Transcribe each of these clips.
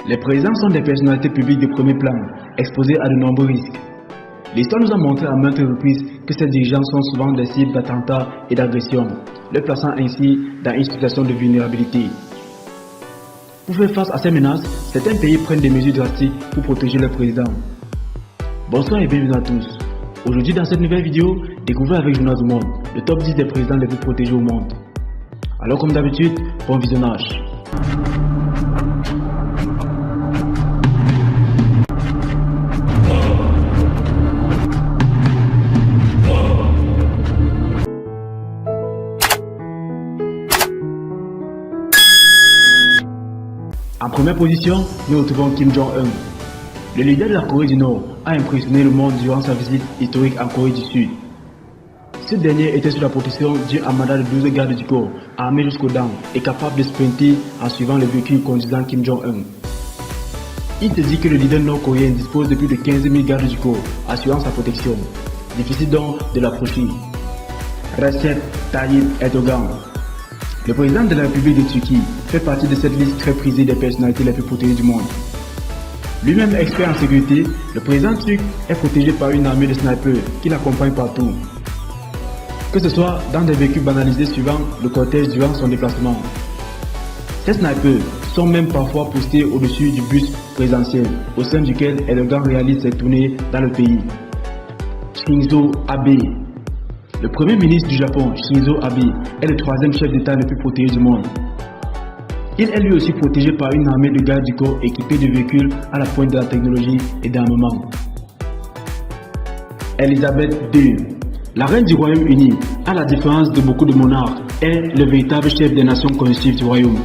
Les présidents sont des personnalités publiques de premier plan, exposées à de nombreux risques. L'histoire nous a montré à maintes reprises que ces dirigeants sont souvent des cibles d'attentats et d'agressions, les plaçant ainsi dans une situation de vulnérabilité. Pour faire face à ces menaces, certains pays prennent des mesures drastiques pour protéger leurs présidents. Bonsoir et bienvenue à tous. Aujourd'hui dans cette nouvelle vidéo, découvrez avec Journal du Monde le top 10 des présidents les plus protégés au monde. Alors comme d'habitude, bon visionnage. En première position, nous retrouvons Kim Jong-un. Le leader de la Corée du Nord a impressionné le monde durant sa visite historique en Corée du Sud. Ce dernier était sous la protection d'un armada de 12 gardes du corps, armés jusqu'aux dents et capable de sprinter en suivant le véhicule conduisant Kim Jong-un. Il se dit que le leader nord-coréen dispose de plus de 15 000 gardes du corps assurant sa protection. Difficile donc de l'approcher. Recep Tayyip Erdogan. Le président de la République de Turquie fait partie de cette liste très prisée des personnalités les plus protégées du monde. Lui-même expert en sécurité, le président turc est protégé par une armée de snipers qui l'accompagne partout. Que ce soit dans des véhicules banalisés suivant le cortège durant son déplacement. Ces snipers sont même parfois postés au-dessus du bus présidentiel au sein duquel Erdogan réalise ses tournées dans le pays. Shinzo Abe. Le premier ministre du Japon, Shinzo Abe, est le troisième chef d'État le plus protégé du monde. Il est lui aussi protégé par une armée de gardes du corps équipés de véhicules à la pointe de la technologie et d'armement. Elisabeth II. La reine du Royaume-Uni, à la différence de beaucoup de monarques, est le véritable chef des nations constitutives du royaume.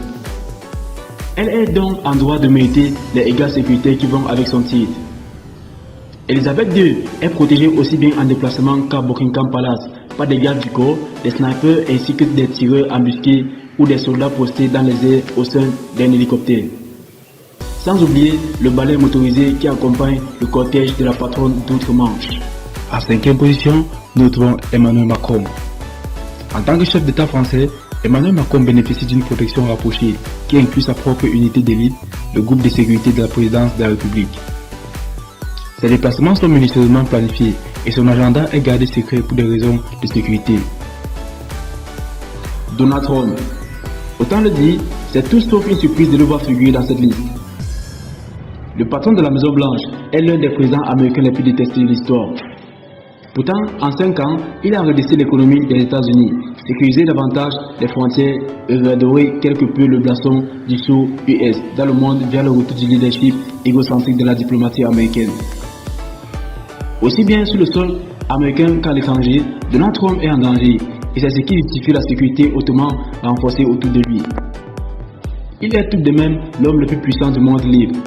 Elle est donc en droit de mériter les égales sécuritaires qui vont avec son titre. Elisabeth II est protégée aussi bien en déplacement qu'à Buckingham Palace par des gardes du corps, des snipers ainsi que des tireurs embusqués ou des soldats postés dans les airs au sein d'un hélicoptère. Sans oublier le balai motorisé qui accompagne le cortège de la patronne d'outre-Manche. En cinquième position, nous trouvons Emmanuel Macron. En tant que chef d'État français, Emmanuel Macron bénéficie d'une protection rapprochée qui inclut sa propre unité d'élite, le groupe de sécurité de la présidence de la République. Ses déplacements sont minutieusement planifiés et son agenda est gardé secret pour des raisons de sécurité. Donald Trump. Autant le dire, c'est tout sauf une surprise de le voir figurer dans cette liste. Le patron de la Maison Blanche est l'un des présidents américains les plus détestés de l'histoire. Pourtant, en 5 ans, il a redressé l'économie des États-Unis, sécurisé davantage les frontières et redoré quelque peu le blason du sceau US dans le monde via le retour du leadership égocentrique de la diplomatie américaine. Aussi bien sur le sol américain qu'à l'étranger, Donald Trump est en danger et c'est ce qui justifie la sécurité hautement renforcée autour de lui. Il est tout de même l'homme le plus puissant du monde libre.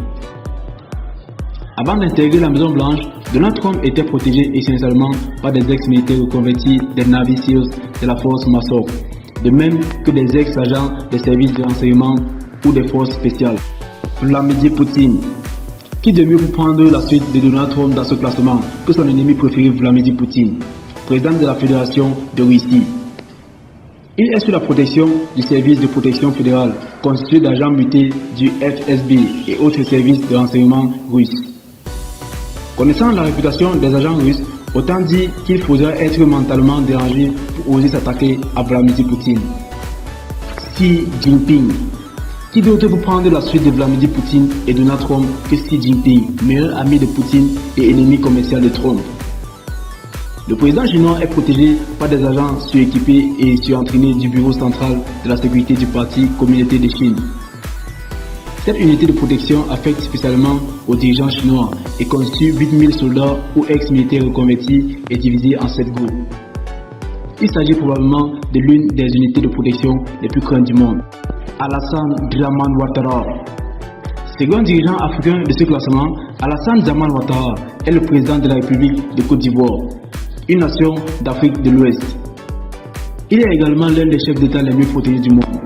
Avant d'intégrer la Maison Blanche, Donald Trump était protégé essentiellement par des ex-militaires reconvertis des Navy SEALs de la force Massoc, de même que des ex-agents des services de renseignement ou des forces spéciales. Vladimir Poutine. Qui de mieux pour prendre la suite de Donald Trump dans ce classement que son ennemi préféré Vladimir Poutine, président de la Fédération de Russie. Il est sous la protection du service de protection fédérale, constitué d'agents mutés du FSB et autres services de renseignement russes. Connaissant la réputation des agents russes, autant dire qu'il faudrait être mentalement dérangé pour oser s'attaquer à Vladimir Poutine. Xi Jinping. Qui d'autre pour prendre la suite de Vladimir Poutine et Donald Trump que Xi Jinping, meilleur ami de Poutine et ennemi commercial de Trump. Le président chinois est protégé par des agents suréquipés et surentraînés du bureau central de la sécurité du parti Communauté de Chine. Cette unité de protection affecte spécialement aux dirigeants chinois et constitue 8000 soldats ou ex-militaires reconvertis et divisés en 7 groupes. Il s'agit probablement de l'une des unités de protection les plus craintes du monde. Alassane Dramane Ouattara. Second dirigeant africain de ce classement, Alassane Dramane Ouattara est le président de la République de Côte d'Ivoire, une nation d'Afrique de l'Ouest. Il est également l'un des chefs d'État les mieux protégés du monde.